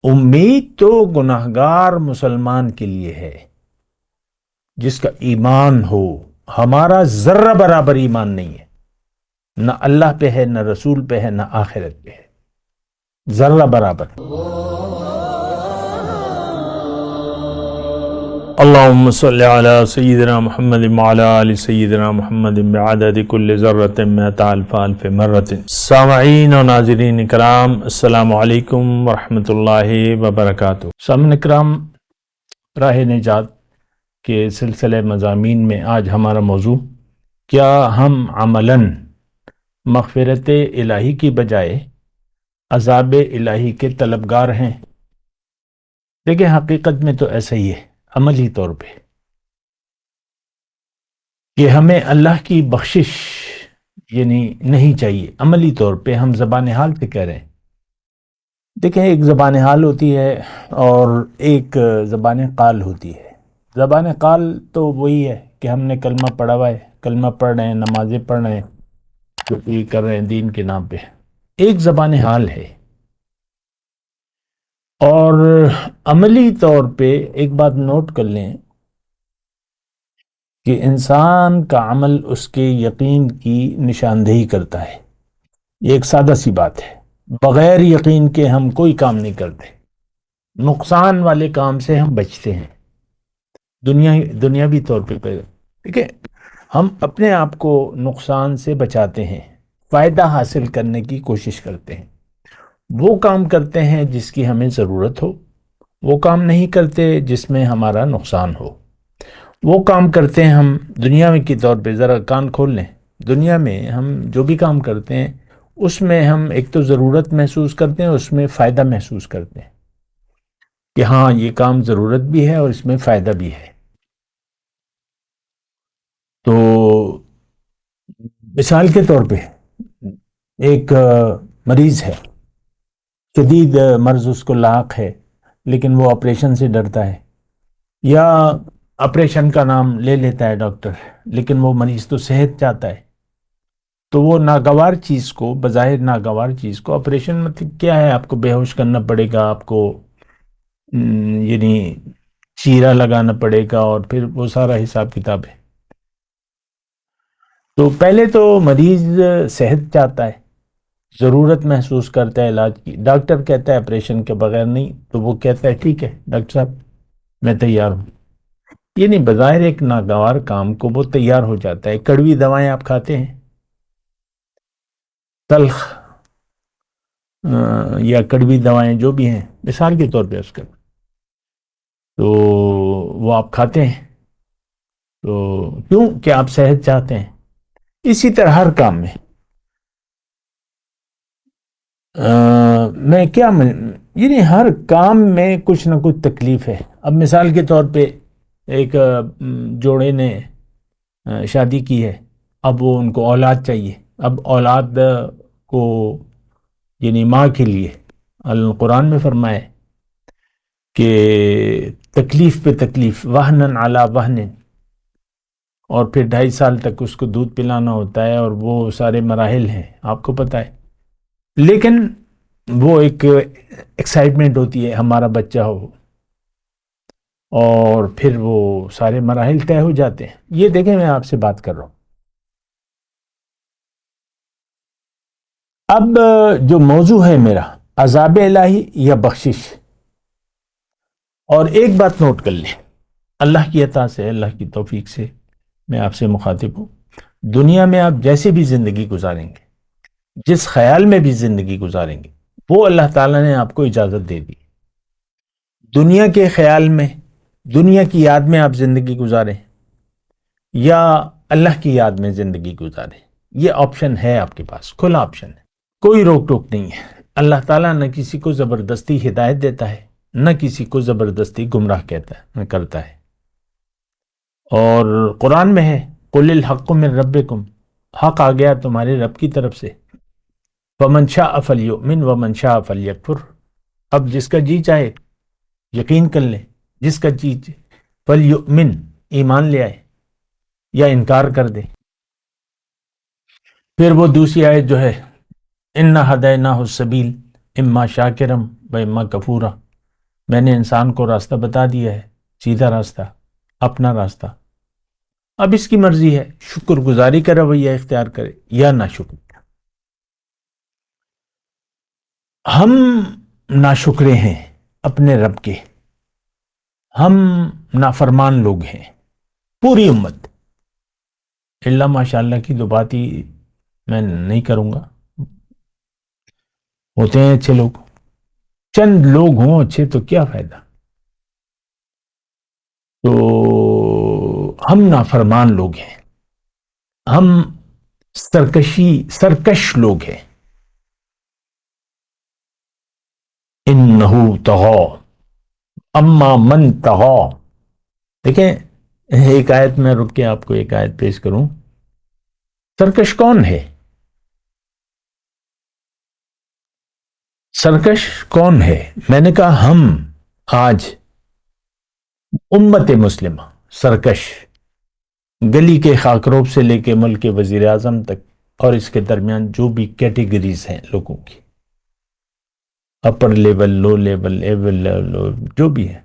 امید تو گناہگار مسلمان کے لیے ہے جس کا ایمان ہو. ہمارا ذرہ برابر ایمان نہیں ہے، نہ اللہ پہ ہے، نہ رسول پہ ہے، نہ آخرت پہ ہے، ذرہ برابر. اللہم صلی علی سیدنا محمد وعلی آل سیدنا محمد بعدد کل ذرۃ مئۃ الف الف مرۃ. سامعین و ناظرین کرام، السلام علیکم ورحمۃ اللہ وبرکاتہ. سامعین کرام، راہ نجات کے سلسلے مضامین میں آج ہمارا موضوع، کیا ہم عملاً مغفرت الہی کی بجائے عذاب الہی کے طلبگار ہیں؟ دیکھیں، حقیقت میں تو ایسا ہی ہے، عملی طور پہ، کہ ہمیں اللہ کی بخشش نہیں چاہیے. عملی طور پہ ہم زبان حال سے کہہ رہے ہیں. دیکھیں، ایک زبان حال ہوتی ہے اور ایک زبان قال ہوتی ہے. زبان قال تو وہی ہے کہ ہم نے کلمہ پڑھا ہوا ہے، کلمہ پڑھ رہے ہیں، نمازیں پڑھ رہے ہیں، جو بھی کر رہے ہیں دین کے نام پہ. ایک زبان حال ہے. اور عملی طور پہ ایک بات نوٹ کر لیں کہ انسان کا عمل اس کے یقین کی نشاندہی کرتا ہے. یہ ایک سادہ سی بات ہے. بغیر یقین کے ہم کوئی کام نہیں کرتے. نقصان والے کام سے ہم بچتے ہیں دنیاوی طور پہ. ٹھیک ہے، ہم اپنے آپ کو نقصان سے بچاتے ہیں، فائدہ حاصل کرنے کی کوشش کرتے ہیں. وہ کام کرتے ہیں جس کی ہمیں ضرورت ہو، وہ کام نہیں کرتے جس میں ہمارا نقصان ہو. وہ کام کرتے ہیں ہم دنیا میں کی طور پہ. ذرا کان کھول لیں. دنیا میں ہم جو بھی کام کرتے ہیں اس میں ہم ایک تو ضرورت محسوس کرتے ہیں، اس میں فائدہ محسوس کرتے ہیں کہ ہاں یہ کام ضرورت بھی ہے اور اس میں فائدہ بھی ہے. تو مثال کے طور پہ ایک مریض ہے، شدید مرض اس کو لاحق ہے، لیکن وہ آپریشن سے ڈرتا ہے، یا آپریشن کا نام لے لیتا ہے ڈاکٹر، لیکن وہ مریض تو صحت چاہتا ہے. تو وہ ناگوار چیز کو، بظاہر ناگوار چیز کو، آپریشن مطلب کیا ہے، آپ کو بے ہوش کرنا پڑے گا، آپ کو چیرا لگانا پڑے گا، اور پھر وہ سارا حساب کتاب ہے. تو پہلے تو مریض صحت چاہتا ہے، ضرورت محسوس کرتا ہے علاج کی. ڈاکٹر کہتا ہے آپریشن کے بغیر نہیں، تو وہ کہتا ہے ٹھیک ہے ڈاکٹر صاحب میں تیار ہوں. بظاہر ایک ناگوار کام کو وہ تیار ہو جاتا ہے. کڑوی دوائیں آپ کھاتے ہیں، تلخ یا کڑوی دوائیں جو بھی ہیں، مثال کے طور پہ اس کا، تو وہ آپ کھاتے ہیں تو کیوں کہ آپ صحت چاہتے ہیں. اسی طرح ہر کام میں ہر کام میں کچھ نہ کچھ تکلیف ہے. اب مثال کے طور پہ ایک جوڑے نے شادی کی ہے، اب وہ ان کو اولاد چاہیے. اب اولاد کو ماں کے لیے القرآن میں فرمائے کہ تکلیف پہ تکلیف، وہنن علی وہن، اور پھر 2.5 سال تک اس کو دودھ پلانا ہوتا ہے، اور وہ سارے مراحل ہیں آپ کو پتہ ہے. لیکن وہ ایک ایکسائٹمنٹ ہوتی ہے ہمارا بچہ ہو، اور پھر وہ سارے مراحل طے ہو جاتے ہیں. یہ دیکھیں، میں آپ سے بات کر رہا ہوں. اب جو موضوع ہے میرا، عذاب الہی یا بخشش. اور ایک بات نوٹ کر لیں، اللہ کی عطا سے، اللہ کی توفیق سے میں آپ سے مخاطب ہوں. دنیا میں آپ جیسے بھی زندگی گزاریں گے، جس خیال میں بھی زندگی گزاریں گے، وہ اللہ تعالیٰ نے آپ کو اجازت دے دی. دنیا کے خیال میں، دنیا کی یاد میں آپ زندگی گزاریں یا اللہ کی یاد میں زندگی گزاریں، یہ آپشن ہے آپ کے پاس، کھلا آپشن ہے، کوئی روک ٹوک نہیں ہے. اللہ تعالیٰ نہ کسی کو زبردستی ہدایت دیتا ہے، نہ کسی کو زبردستی گمراہ کرتا ہے. اور قرآن میں ہے قُلِ الْحَقُّ مِن رَبِّكُمْ، حق آ گیا تمہارے رب کی طرف سے. فَمَنْ شَاءَ فَلْيُؤْمِنْ وَمَنْ شَاءَ فَلْيَكْفُرْ. اب جس کا جی چاہے یقین کر لے، جس کا جی فَلْيُؤْمِنْ، ایمان لے آئے، یا انکار کر دے. پھر وہ دوسری آیت جو ہے، اِنَّا هَدَيْنَاهُ السَّبِيلَ اِمَّا شَاكِرًا وَإِمَّا كَفُورًا. میں نے انسان کو راستہ بتا دیا ہے، سیدھا راستہ، اپنا راستہ. اب اس کی مرضی ہے شکر گزاری کا رویہ اختیار کرے یا ناشکری. ہم ناشکرے ہیں اپنے رب کے، ہم نافرمان لوگ ہیں پوری امت. اللہ ماشاء اللہ کی تو بات ہی میں نہیں کروں گا. ہوتے ہیں اچھے لوگ، چند لوگ ہوں اچھے تو کیا فائدہ. تو ہم نافرمان لوگ ہیں، ہم سرکش لوگ ہیں. انہو طغی اما من طغی. دیکھیں ایک آیت میں رک کے آپ کو ایک آیت پیش کروں. سرکش کون ہے؟ سرکش کون ہے؟ میں نے کہا ہم آج امت مسلمہ سرکش، گلی کے خاکروب سے لے کے ملک کے وزیر اعظم تک اور اس کے درمیان جو بھی کیٹیگریز ہیں لوگوں کی، اپر لیول، لو لیول، ایول لیول، جو بھی ہے،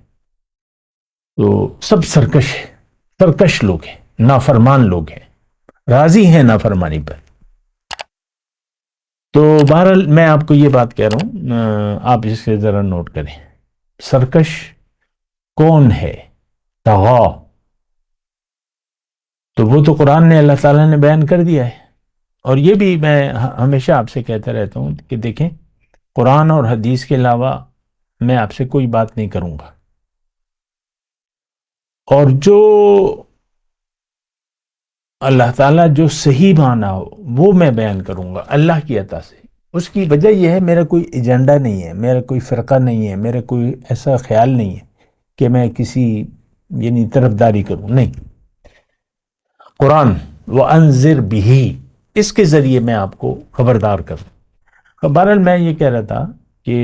تو سب سرکش ہے، سرکش لوگ ہیں، نافرمان لوگ ہیں، راضی ہیں نافرمانی پر. تو بہرحال میں آپ کو یہ بات کہہ رہا ہوں، آپ اس سے ذرا نوٹ کریں. سرکش کون ہے؟ طغا. تو وہ تو قرآن نے، اللہ تعالیٰ نے بیان کر دیا ہے. اور یہ بھی میں ہمیشہ آپ سے کہتا رہتا ہوں کہ دیکھیں قرآن اور حدیث کے علاوہ میں آپ سے کوئی بات نہیں کروں گا، اور جو اللہ تعالیٰ جو صحیح مانا ہو وہ میں بیان کروں گا اللہ کی عطا سے. اس کی وجہ یہ ہے میرا کوئی ایجنڈا نہیں ہے، میرا کوئی فرقہ نہیں ہے، میرا کوئی ایسا خیال نہیں ہے کہ میں کسی یعنی طرفداری کروں، نہیں. قرآن وَأَنذِرْ بِهِ، اس کے ذریعے میں آپ کو خبردار کروں. بہرحال میں یہ کہہ رہا تھا کہ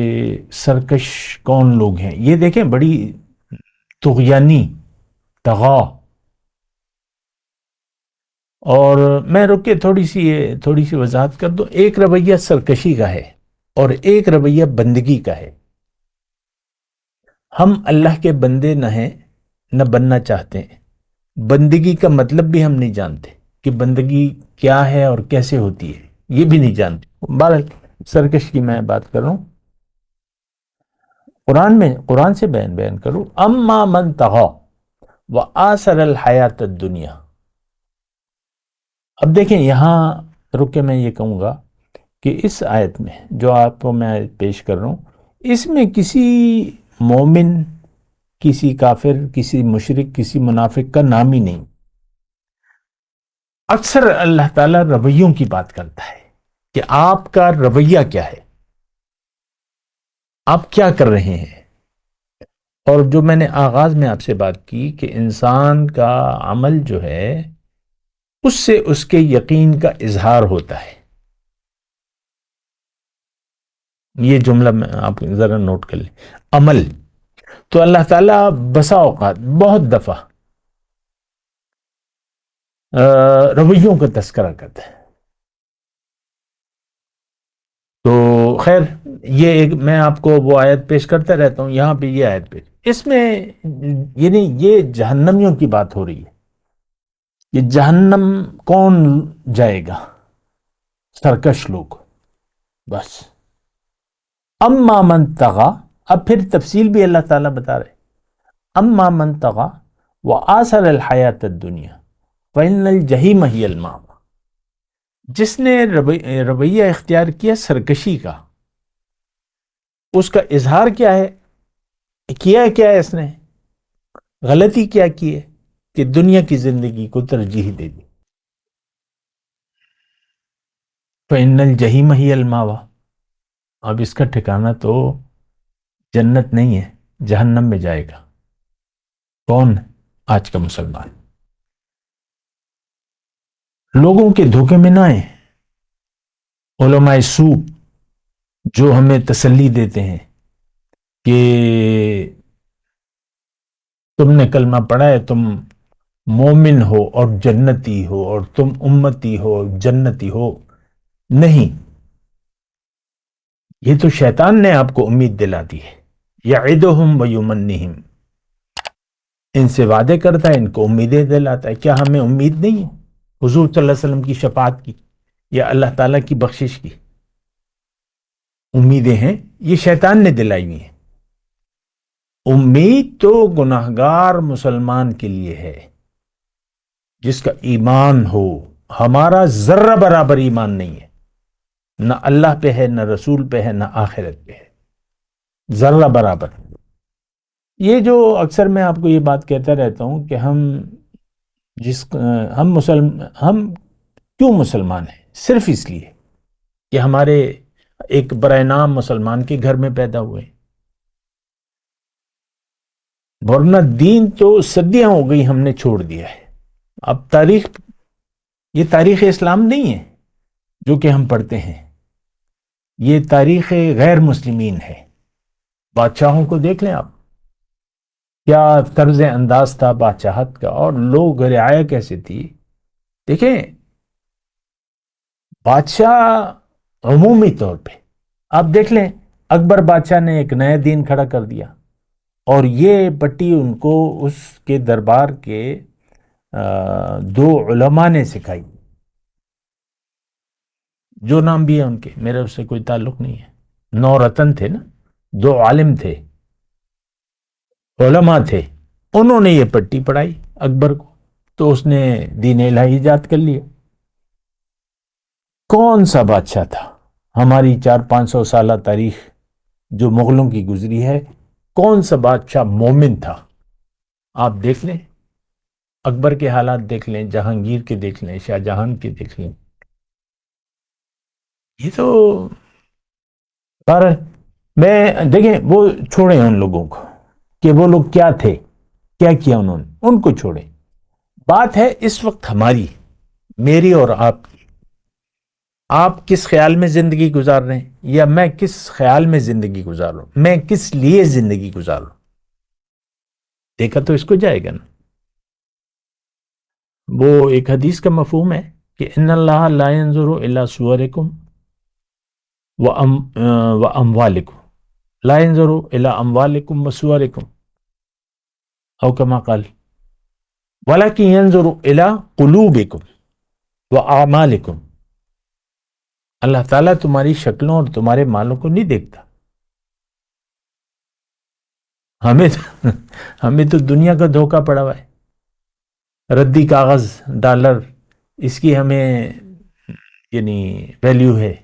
سرکش کون لوگ ہیں. یہ دیکھیں بڑی طغیانی، طغا. اور میں رک کے تھوڑی سی وضاحت کر دوں. ایک رویہ سرکشی کا ہے اور ایک رویہ بندگی کا ہے. ہم اللہ کے بندے نہ ہیں، نہ بننا چاہتے ہیں. بندگی کا مطلب بھی ہم نہیں جانتے کہ بندگی کیا ہے اور کیسے ہوتی ہے، یہ بھی نہیں جانتے. بہرحال سرکش کی میں بات کر رہا ہوں. قرآن سے بیان کروں. اما من طغى وآثر الحیات الدنیا. اب دیکھیں یہاں رک کے میں یہ کہوں گا کہ اس آیت میں جو آپ کو میں آیت پیش کر رہا ہوں، اس میں کسی مومن، کسی کافر، کسی مشرک، کسی منافق کا نام ہی نہیں. اکثر اللہ تعالیٰ رویوں کی بات کرتا ہے کہ آپ کا رویہ کیا ہے، آپ کیا کر رہے ہیں. اور جو میں نے آغاز میں آپ سے بات کی کہ انسان کا عمل جو ہے اس سے اس کے یقین کا اظہار ہوتا ہے. یہ جملہ میں آپ ذرا نوٹ کر لیں. عمل تو اللہ تعالیٰ بسا اوقات، بہت دفعہ رویوں کا تذکرہ کرتا ہے. تو خیر یہ ایک میں آپ کو وہ آیت پیش کرتا رہتا ہوں. یہاں پہ یہ آیت پیش، اس میں یعنی یہ جہنمیوں کی بات ہو رہی ہے. یہ جہنم کون جائے گا؟ سرکش لوگ. بس اما من طغى. اب پھر تفصیل بھی اللہ تعالیٰ بتا رہے. اما من طغى وآثر الحیات الدنیا فإن الجحیم ہی المأوى. جس نے رویہ اختیار کیا سرکشی کا، اس کا اظہار کیا ہے، کیا ہے اس نے، غلطی کیا کی ہے کہ دنیا کی زندگی کو ترجیح دے دی. فإن الجحیم ہی المأوى. اب اس کا ٹھکانہ تو جنت نہیں ہے، جہنم میں جائے گا. کون؟ آج کا مسلمان. لوگوں کے دھوکے میں نہ آئیں. علماء سوء جو ہمیں تسلی دیتے ہیں کہ تم نے کلمہ پڑھا ہے، تم مومن ہو اور جنتی ہو، اور تم امتی ہو جنتی ہو. نہیں، یہ تو شیطان نے آپ کو امید دلا دی ہے. یعدہم ویمنہم، ان سے وعدے کرتا ہے، ان کو امیدیں دلاتا ہے۔ کیا ہمیں امید نہیں ہے حضور صلی اللہ علیہ وسلم کی شفاعت کی یا اللہ تعالیٰ کی بخشش کی؟ امیدیں ہیں، یہ شیطان نے دلائی ہوئی ہیں۔ امید تو گناہگار مسلمان کے لیے ہے جس کا ایمان ہو۔ ہمارا ذرہ برابر ایمان نہیں ہے، نہ اللہ پہ ہے، نہ رسول پہ ہے، نہ آخرت پہ ہے، ذرہ برابر۔ یہ جو اکثر میں آپ کو یہ بات کہتا رہتا ہوں کہ ہم کیوں مسلمان ہیں؟ صرف اس لیے کہ ہمارے ایک برائے نام مسلمان کے گھر میں پیدا ہوئے، ورنہ دین تو صدیاں ہو گئی ہم نے چھوڑ دیا ہے۔ اب یہ تاریخ اسلام نہیں ہے جو کہ ہم پڑھتے ہیں، یہ تاریخ غیر مسلمین ہے۔ بادشاہوں کو دیکھ لیں آپ، کیا طرز انداز تھا بادشاہت کا، اور لوگ رعایا کیسے تھی۔ دیکھیں، بادشاہ عمومی طور پہ آپ دیکھ لیں، اکبر بادشاہ نے ایک نیا دین کھڑا کر دیا، اور یہ پٹی ان کو اس کے دربار کے دو علماء نے سکھائی، جو نام بھی ہے ان کے، میرے اس سے کوئی تعلق نہیں ہے۔ نو رتن تھے نا، دو عالم تھے، علماء تھے، انہوں نے یہ پٹی پڑھائی اکبر کو، تو اس نے دین الہی ایجاد کر لیا۔ کون سا بادشاہ تھا ہماری 400-500 سالہ تاریخ جو مغلوں کی گزری ہے، کون سا بادشاہ مومن تھا؟ آپ دیکھ لیں، اکبر کے حالات دیکھ لیں، جہانگیر کے دیکھ لیں، شاہ جہان کے دیکھ لیں۔ یہ تو پر میں دیکھیں، وہ چھوڑیں ان لوگوں کو کہ وہ لوگ کیا تھے، کیا کیا انہوں نے، ان کو چھوڑیں۔ بات ہے اس وقت ہماری، میری اور آپ کی۔ آپ کس خیال میں زندگی گزار رہے ہیں، یا میں کس خیال میں زندگی گزار رہا ہوں، میں کس لیے زندگی گزار رہا ہوں، دیکھا تو اس کو جائے گا نا۔ وہ ایک حدیث کا مفہوم ہے کہ ان اللہ لا ينظر الى صورکم واموالکم، لا ينظر الى اموالکم وصورکم، او کما قال، ولکن ينظر الى قلوبکم واعمالکم۔ اللہ تعالیٰ تمہاری شکلوں اور تمہارے مالوں کو نہیں دیکھتا۔ ہمیں تو دنیا کا دھوکہ پڑا ہوا ہے، ردی کاغذ، ڈالر، اس کی ہمیں یعنی ویلیو ہے،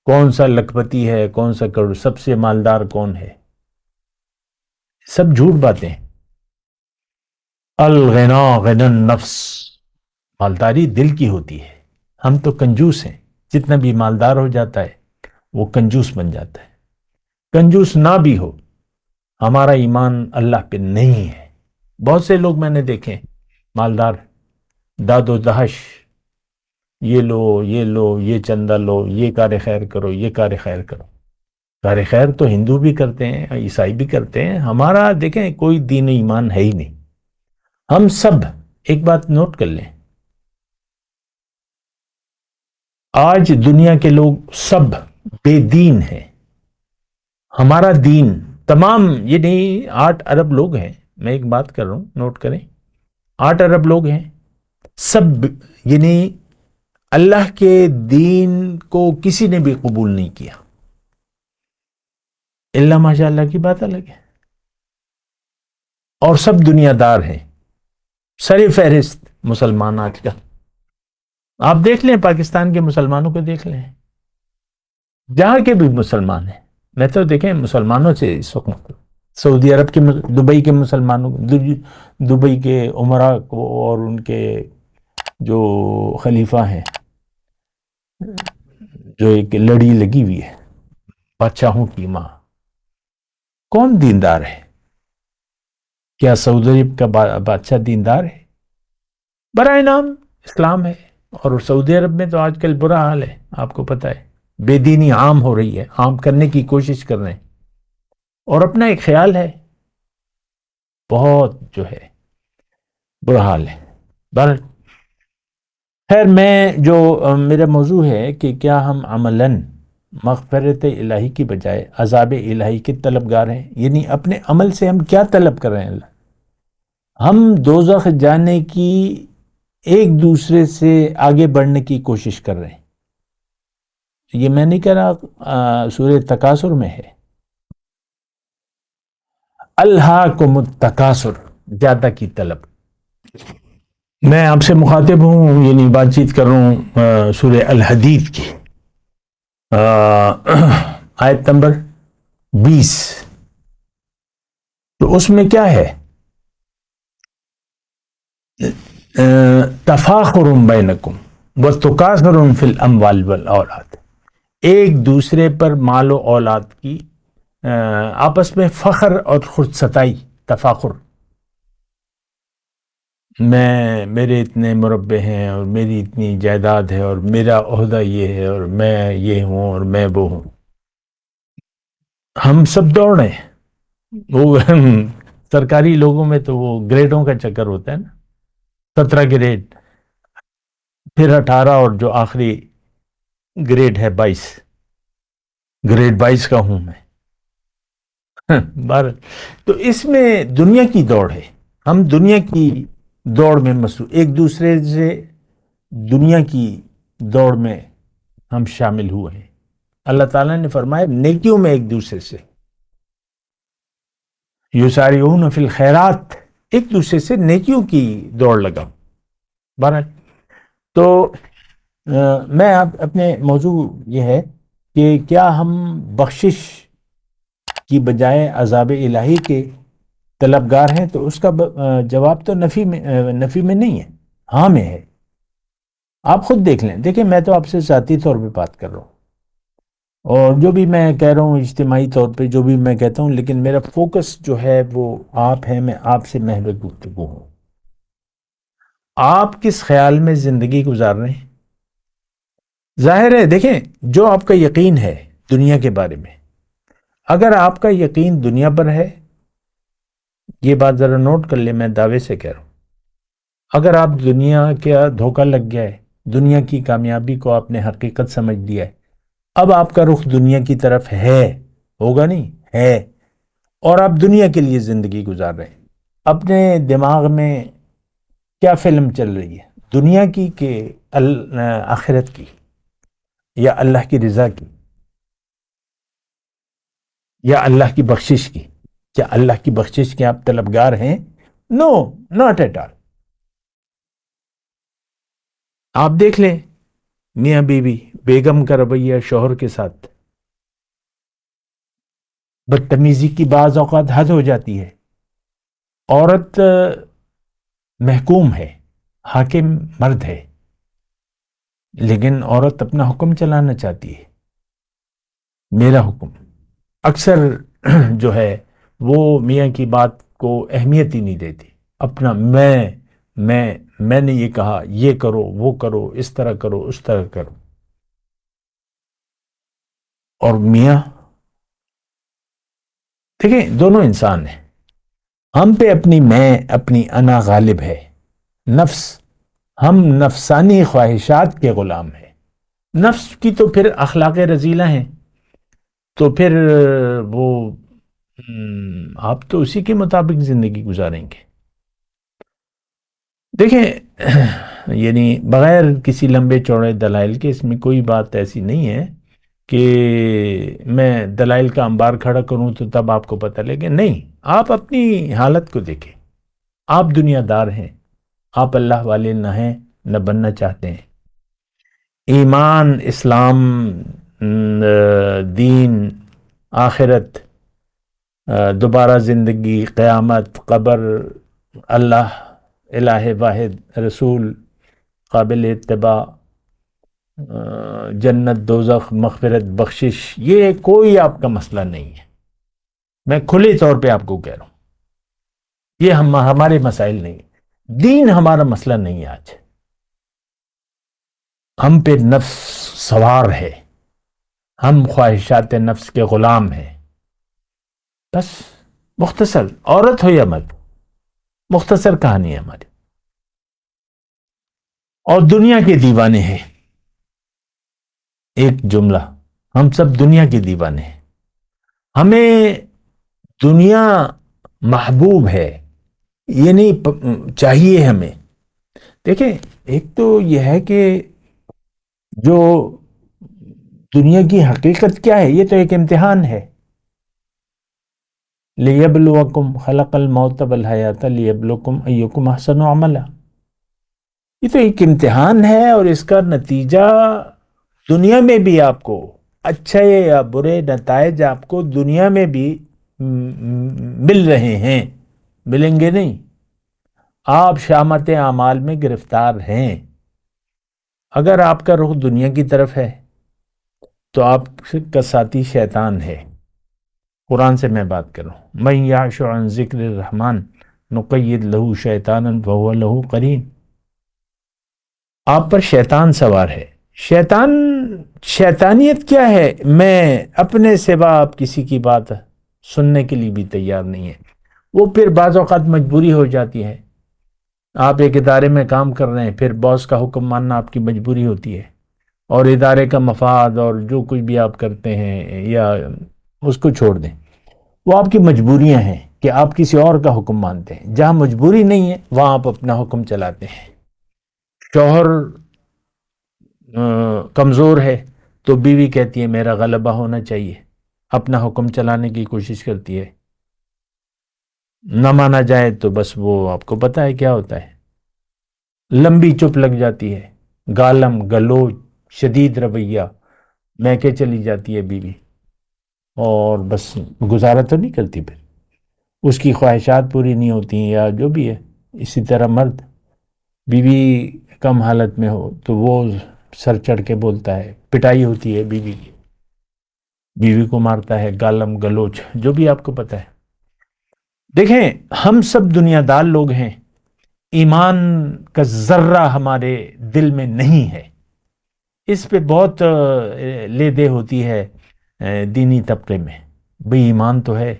کون سا لکھپتی ہے، کون سا کروڑ، سب سے مالدار کون ہے، سب جھوٹ باتیں۔ الغنا غنا النفس، مالداری دل کی ہوتی ہے۔ ہم تو کنجوس ہیں، جتنا بھی مالدار ہو جاتا ہے وہ کنجوس بن جاتا ہے۔ کنجوس نہ بھی ہو، ہمارا ایمان اللہ پہ نہیں ہے۔ بہت سے لوگ میں نے دیکھے مالدار، داد و دہش، یہ لو یہ لو، یہ چندہ لو، یہ کار خیر کرو، یہ کار خیر کرو۔ کار خیر تو ہندو بھی کرتے ہیں، عیسائی بھی کرتے ہیں، ہمارا دیکھیں کوئی دین و ایمان ہے ہی نہیں۔ ہم سب ایک بات نوٹ کر لیں، آج دنیا کے لوگ سب بے دین ہیں۔ ہمارا دین تمام، یہ نہیں 8 ارب لوگ ہیں، میں ایک بات کر رہا ہوں، نوٹ کریں، 8 ارب لوگ ہیں، سب یعنی اللہ کے دین کو کسی نے بھی قبول نہیں کیا، اللہ ماشاء اللہ کی بات الگ ہے، اور سب دنیا دار ہیں۔ سر فہرست مسلمان آج کا، آپ دیکھ لیں پاکستان کے مسلمانوں کو دیکھ لیں، جہاں کے بھی مسلمان ہیں، میں تو دیکھیں مسلمانوں سے اس وقت سعودی عرب کے، دبئی کے مسلمانوں، دبئی کے عمراء کو، اور ان کے جو خلیفہ ہیں، جو ایک لڑی لگی ہوئی ہے بادشاہوں کی ماں، کون دیندار ہے؟ کیا سعودی عرب کا بادشاہ دیندار ہے؟ برائے نام اسلام ہے، اور سعودی عرب میں تو آج کل برا حال ہے، آپ کو پتہ ہے، بے دینی عام ہو رہی ہے، عام کرنے کی کوشش کر رہے ہیں، اور اپنا ایک خیال ہے، بہت جو ہے برا حال ہے۔ خیر، میں جو میرا موضوع ہے کہ کیا ہم عملاً مغفرت الہی کی بجائے عذاب الہی کے طلبگار ہیں. یعنی اپنے عمل سے ہم کیا طلب کر رہے ہیں اللہ؟ ہم دوزخ جانے کی ایک دوسرے سے آگے بڑھنے کی کوشش کر رہے ہیں. یہ میں نہیں کہہ رہا، سورہ تکاثر میں ہے، الہاکم التکاثر، زیادہ کی طلب. میں آپ سے مخاطب ہوں، یعنی بات چیت کر رہا ہوں سورہ الحدید کی آیت نمبر 20. تو اس میں کیا ہے؟ تفاخر بینکم وتکاثر فی الاموال والاولاد، ایک دوسرے پر مال و اولاد کی آپس میں فخر اور خود ستائی، تفاخر. میرے اتنے مربع ہیں اور میری اتنی جائیداد ہے اور میرا عہدہ یہ ہے اور میں یہ ہوں اور میں وہ ہوں. ہم سب دوڑ رہے ہیں. وہ سرکاری لوگوں میں تو وہ گریڈوں کا چکر ہوتا ہے نا، 17 گریڈ، پھر 18، اور جو آخری گریڈ ہے 22. گریڈ 22 کا ہوں میں. تو اس میں دنیا کی دوڑ ہے. ہم دنیا کی دوڑ میں مصروف، ایک دوسرے سے دنیا کی دوڑ میں ہم شامل ہوئے ہیں. اللہ تعالیٰ نے فرمایا نیکیوں میں ایک دوسرے سے یسارعون فی الخیرات، ایک دوسرے سے نیکیوں کی دوڑ لگاؤ. بہرحال تو میں اپنے موضوع یہ ہے کہ کیا ہم بخشش کی بجائے عذاب الہی کے طلبگار ہیں؟ تو اس کا جواب تو نفی میں نہیں ہے، ہاں میں ہے. آپ خود دیکھ لیں. دیکھیں، میں تو آپ سے ذاتی طور پہ بات کر رہا ہوں، اور جو بھی میں کہہ رہا ہوں اجتماعی طور پہ جو بھی میں کہتا ہوں، لیکن میرا فوکس جو ہے وہ آپ ہیں. میں آپ سے محور گفتگو ہوں. آپ کس خیال میں زندگی گزار رہے ہیں؟ ظاہر ہے، دیکھیں، جو آپ کا یقین ہے دنیا کے بارے میں، اگر آپ کا یقین دنیا پر ہے، یہ بات ذرا نوٹ کر لیں، میں دعوے سے کہہ رہا ہوں، اگر آپ دنیا کا دھوکہ لگ گیا ہے، دنیا کی کامیابی کو آپ نے حقیقت سمجھ لیا ہے، اب آپ کا رخ دنیا کی طرف ہے، ہوگا نہیں ہے، اور آپ دنیا کے لیے زندگی گزار رہے ہیں. اپنے دماغ میں کیا فلم چل رہی ہے؟ دنیا کی کہ آخرت کی، یا اللہ کی رضا کی، یا اللہ کی بخشش کی؟ کیا اللہ کی بخشش کے آپ طلبگار ہیں؟ نو، ناٹ ایٹ آل. آپ دیکھ لیں میاں بیوی، بیگم کا رویہ شوہر کے ساتھ، بدتمیزی کی بعض اوقات حد ہو جاتی ہے. عورت محکوم ہے، حاکم مرد ہے، لیکن عورت اپنا حکم چلانا چاہتی ہے. میرا حکم. اکثر جو ہے وہ میاں کی بات کو اہمیت ہی نہیں دیتی. اپنا میں نے یہ کہا، یہ کرو، وہ کرو، اس طرح کرو، اس طرح کرو. اور میاں، دیکھیں، دونوں انسان ہیں. ہم پہ اپنی انا غالب ہے، نفس. ہم نفسانی خواہشات کے غلام ہیں. نفس کی تو پھر اخلاق رذیلہ ہیں، تو پھر وہ آپ تو اسی کے مطابق زندگی گزاریں گے. دیکھیں، یعنی بغیر کسی لمبے چوڑے دلائل کے اس میں کوئی بات ایسی نہیں ہے کہ میں دلائل کا انبار کھڑا کروں تو تب آپ کو پتہ لگے. نہیں، آپ اپنی حالت کو دیکھیں. آپ دنیا دار ہیں، آپ اللہ والے نہ ہیں، نہ بننا چاہتے ہیں. ایمان، اسلام، دین، آخرت، دوبارہ زندگی، قیامت، قبر، اللہ الہ واحد، رسول قابل اتباع، جنت، دوزخ، مغفرت، بخشش، یہ کوئی آپ کا مسئلہ نہیں ہے. میں کھلے طور پہ آپ کو کہہ رہا ہوں، یہ ہمارے مسائل نہیں. دین ہمارا مسئلہ نہیں ہے. آج ہم پہ نفس سوار ہے، ہم خواہشات نفس کے غلام ہیں. بس مختصر، عورت ہو یا مرد، مختصر کہانی ہے ہماری. اور دنیا کے دیوانے ہیں. ایک جملہ ہم سب دنیا کے دیوانے ہیں، ہمیں دنیا محبوب ہے، یہ نہیں چاہیے ہمیں۔ دیکھیں، ایک تو یہ ہے کہ جو دنیا کی حقیقت کیا ہے، یہ تو ایک امتحان ہے۔ لِيَبْلُوَكُمْ خَلَقَ الْمَوْتَ وَالْحَيَاةَ لِيَبْلُوَكُمْ أَيُّكُمْ أَحْسَنُ عَمَلًا، یہ تو ایک امتحان ہے، اور اس کا نتیجہ دنیا میں بھی آپ کو اچھے یا برے نتائج آپ کو دنیا میں بھی مل رہے ہیں، ملیں گے نہیں۔ آپ شامت اعمال میں گرفتار ہیں۔ اگر آپ کا رخ دنیا کی طرف ہے تو آپ کا ساتھی شیطان ہے۔ قرآن سے میں بات کر رہا ہوں، مَن یعش عن ذکر الرحمن نقید لہ شیطانا فہو لہ قرین۔ آپ پر شیطان سوار ہے۔ شیطانیت کیا ہے؟ میں اپنے سوا آپ کسی کی بات سننے کے لیے بھی تیار نہیں ہے۔ وہ پھر بعض اوقات مجبوری ہو جاتی ہے، آپ ایک ادارے میں کام کر رہے ہیں، پھر باس کا حکم ماننا آپ کی مجبوری ہوتی ہے، اور ادارے کا مفاد اور جو کچھ بھی آپ کرتے ہیں یا اس کو چھوڑ دیں، وہ آپ کی مجبوریاں ہیں کہ آپ کسی اور کا حکم مانتے ہیں۔ جہاں مجبوری نہیں ہے وہاں آپ اپنا حکم چلاتے ہیں۔ شوہر کمزور ہے تو بیوی کہتی ہے میرا غلبہ ہونا چاہیے، اپنا حکم چلانے کی کوشش کرتی ہے، نہ مانا جائے تو بس وہ آپ کو پتہ ہے کیا ہوتا ہے، لمبی چپ لگ جاتی ہے، گالم گلوچ شدید رویہ میں کے چلی جاتی ہے بیوی، اور بس گزارا تو نہیں کرتی، پھر اس کی خواہشات پوری نہیں ہوتی ہیں یا جو بھی ہے۔ اسی طرح مرد، بیوی کم حالت میں ہو تو وہ سر چڑھ کے بولتا ہے، پٹائی ہوتی ہے بیوی کی، بیوی کو مارتا ہے، گالم گلوچ جو بھی آپ کو پتہ ہے۔ دیکھیں، ہم سب دنیا دار لوگ ہیں، ایمان کا ذرہ ہمارے دل میں نہیں ہے۔ اس پہ بہت لے دے ہوتی ہے دینی طبقے میں، بھئی ایمان تو ہے،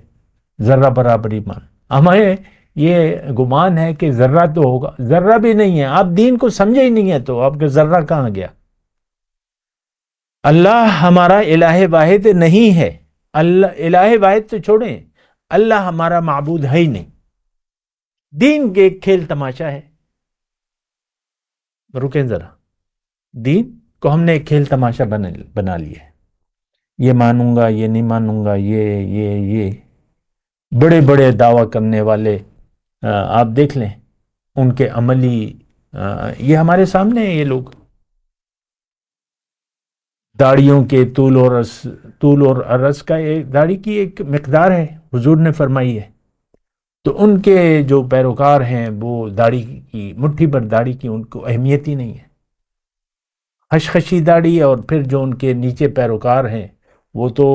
ذرہ برابر ایمان۔ ہمیں یہ گمان ہے کہ ذرہ تو ہوگا، ذرہ بھی نہیں ہے۔ آپ دین کو سمجھے ہی نہیں ہے تو آپ کا ذرہ کہاں گیا؟ اللہ ہمارا الہ واحد نہیں ہے، اللہ الہ واحد تو چھوڑیں، اللہ ہمارا معبود ہے ہی نہیں۔ دین کے ایک کھیل تماشا ہے۔ رکیں ذرا، دین کو ہم نے ایک کھیل تماشا بنا لیا ہے، یہ مانوں گا، یہ نہیں مانوں گا، یہ بڑے بڑے دعویٰ کرنے والے آپ دیکھ لیں، ان کے عملی یہ ہمارے سامنے ہیں۔ یہ لوگ داڑھیوں کے طول اور عرض کا، داڑھی کی ایک مقدار ہے، حضور نے فرمائی ہے، تو ان کے جو پیروکار ہیں وہ داڑھی کی، مٹھی بھر داڑھی کی ان کو اہمیت ہی نہیں ہے، خشخشی داڑھی۔ اور پھر جو ان کے نیچے پیروکار ہیں وہ تو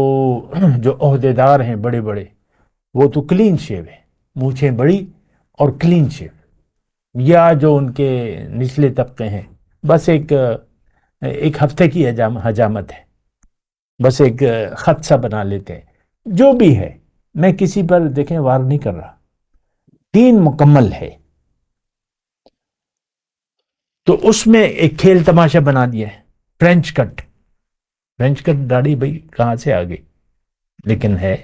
جو عہدیدار ہیں بڑے بڑے، وہ تو کلین شیو ہے، مونچھیں بڑی اور کلین شیو۔ یا جو ان کے نچلے طبقے ہیں، بس ایک ہفتے کی حجامت ہے، بس ایک خط سا بنا لیتے ہیں۔ جو بھی ہے، میں کسی پر دیکھیں وار نہیں کر رہا، دین مکمل ہے، تو اس میں ایک کھیل تماشا بنا دیا ہے، فرینچ کٹ۔ فرینچ کٹ داڑھی بھائی کہاں سے آ گئی؟ لیکن ہے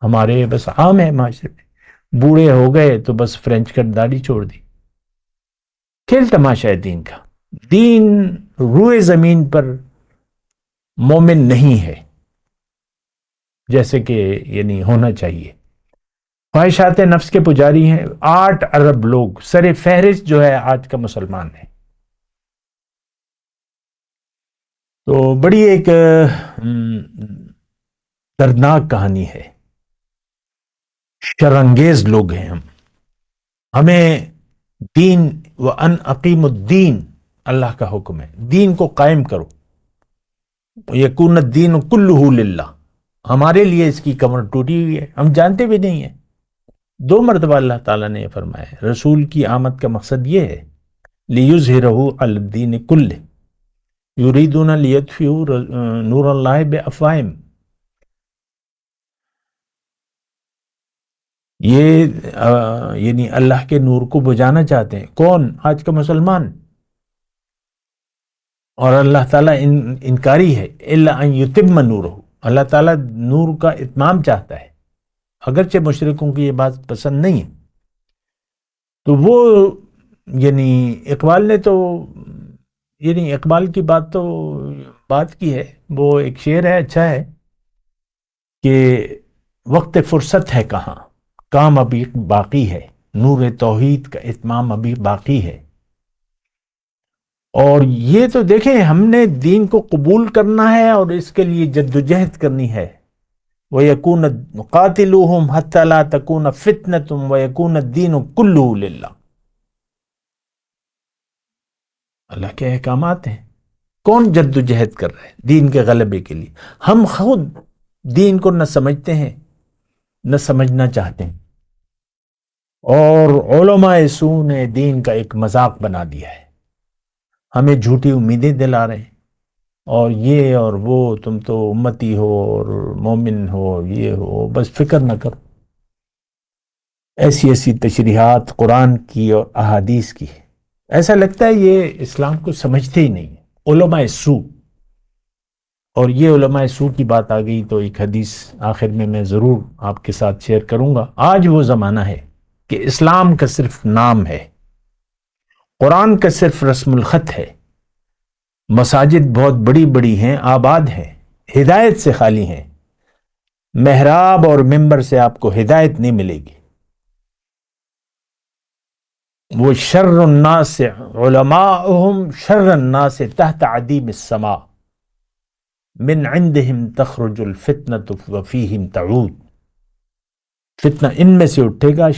ہمارے، بس عام ہے معاشرے میں، بوڑھے ہو گئے تو بس فرینچ کٹ داڑھی چھوڑ دی۔ کھیل تماشا ہے دین کا۔ دین روئے زمین پر مومن نہیں ہے جیسے کہ یعنی ہونا چاہیے۔ خواہشات نفس کے پجاری ہیں 8 ارب لوگ، سر فہرست جو ہے آج کا مسلمان ہے۔ تو بڑی ایک دردناک کہانی ہے، شرانگیز لوگ ہیں ہم۔ ہمیں دین وَأَنْ أَقِيمُوا الدِّينَ، اللہ کا حکم ہے، دین کو قائم کرو، یکون الدین کلہ للہ۔ ہمارے لیے اس کی کمر ٹوٹی ہوئی ہے، ہم جانتے بھی نہیں ہیں۔ 2 مرتبہ اللہ تعالیٰ نے یہ فرمایا ہے، رسول کی آمد کا مقصد یہ ہے، لِيُظْهِرَهُ عَلَى الدِّينِ كُلِّهِ يُرِيدُونَ لِيُطْفِئُوا نُورَ اللَّهِ بِأَفْوَاهِهِمْ۔ یہ یعنی اللہ کے نور کو بجھانا چاہتے ہیں کون؟ آج کا مسلمان۔ اور اللہ تعالیٰ انکاری ہے، الا ان یتم نورہ، اللہ تعالیٰ نور کا اتمام چاہتا ہے، اگرچہ مشرکوں کی یہ بات پسند نہیں ہے۔ تو وہ یعنی اقبال نے تو یعنی اقبال کی بات کی ہے، وہ ایک شعر ہے، اچھا ہے کہ وقت فرصت ہے کہاں، کام ابھی باقی ہے، نور توحید کا اتمام ابھی باقی ہے۔ اور یہ تو دیکھیں، ہم نے دین کو قبول کرنا ہے اور اس کے لیے جدوجہد کرنی ہے۔ وَيَكُونَ قَاتِلُوهُمْ حَتَّى لَا تَكُونَ فِتْنَةٌ وَيَكُونَ الدِّينُ كُلُّهُ لِلَّهِ۔ اللہ کے احکامات ہیں، کون جدوجہد کر رہے ہیں دین کے غلبے کے لیے؟ ہم خود دین کو نہ سمجھتے ہیں نہ سمجھنا چاہتے ہیں، اور علماء سوء نے دین کا ایک مذاق بنا دیا ہے، ہمیں جھوٹی امیدیں دلا رہے ہیں، اور یہ اور وہ، تم تو امتی ہو اور مومن ہو، یہ ہو، بس فکر نہ کرو۔ ایسی ایسی تشریحات قرآن کی اور احادیث کی، ایسا لگتا ہے یہ اسلام کو سمجھتے ہی نہیں ہیں علماء سوء۔ اور یہ علماء سوء کی بات آ گئی تو ایک حدیث آخر میں ضرور آپ کے ساتھ شیئر کروں گا۔ آج وہ زمانہ ہے کہ اسلام کا صرف نام ہے، قرآن کا صرف رسم الخط ہے، مساجد بہت بڑی بڑی ہیں، آباد ہیں، ہدایت سے خالی ہیں، محراب اور ممبر سے آپ کو ہدایت نہیں ملے گی۔ وہ شر الناس علماؤہم شر الناس تحت عدیم السماء من عندہم تخرج الفتنة وفیہم تعود۔ فتنہ ان میں سے اٹھے گا،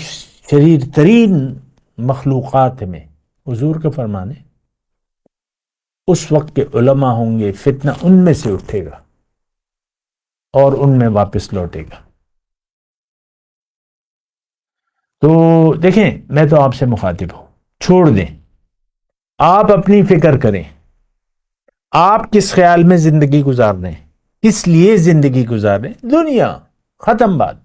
شریر ترین مخلوقات میں، حضور کا فرمان ہے، اس وقت کے علماء ہوں گے، فتنہ ان میں سے اٹھے گا اور ان میں واپس لوٹے گا۔ تو دیکھیں، میں تو آپ سے مخاطب ہوں، چھوڑ دیں، آپ اپنی فکر کریں، آپ کس خیال میں زندگی گزار رہے ہیں، کس لیے زندگی گزار رہے ہیں؟ دنیا، ختم بات۔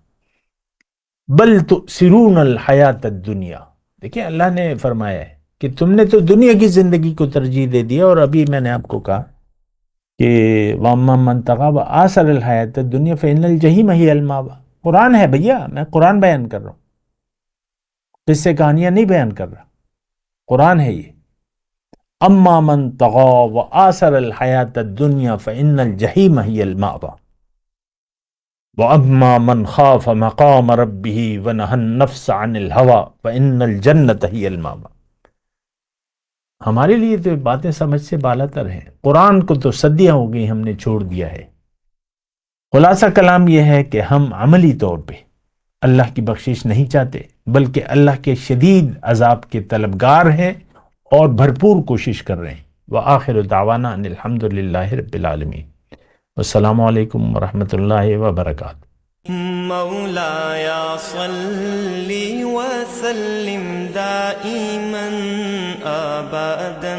بل تؤثرون الحیات الدنیا، دیکھیں اللہ نے فرمایا ہے کہ تم نے تو دنیا کی زندگی کو ترجیح دے دیا، اور ابھی میں نے آپ کو کہا کہ وَأَمَّا مَن طَغَىٰ وَآثَرَ الْحَيَاةَ الدُّنْيَا فَإِنَّ الْجَحِيمَ هِيَ الْمَأْوَىٰ۔ قرآن ہے بھیا، میں قرآن بیان کر رہا ہوں، قصے کہانیاں نہیں بیان کر رہا، قرآن ہے یہ۔ اما من طغى وآثر الحیات الدنیا فإن الجحیم هی المأوى واما من خاف مقام ربه ونهى النفس عن الهوى فإن الجنة هی المأوى۔ ہمارے لیے تو باتیں سمجھ سے بالاتر ہیں، قرآن کو تو صدیاں ہو گئی ہم نے چھوڑ دیا ہے۔ خلاصہ کلام یہ ہے کہ ہم عملی طور پہ اللہ کی بخشش نہیں چاہتے، بلکہ اللہ کے شدید عذاب کے طلبگار ہیں اور بھرپور کوشش کر رہے ہیں۔ وآخر دعوانا ان الحمد للہ رب العالمین۔ السلام علیکم ورحمۃ اللہ وبرکاتہ۔ مولاي صل وسلم دائما ابدا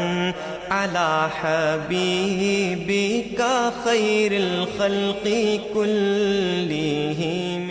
على حبيبك خير الخلق كلهم۔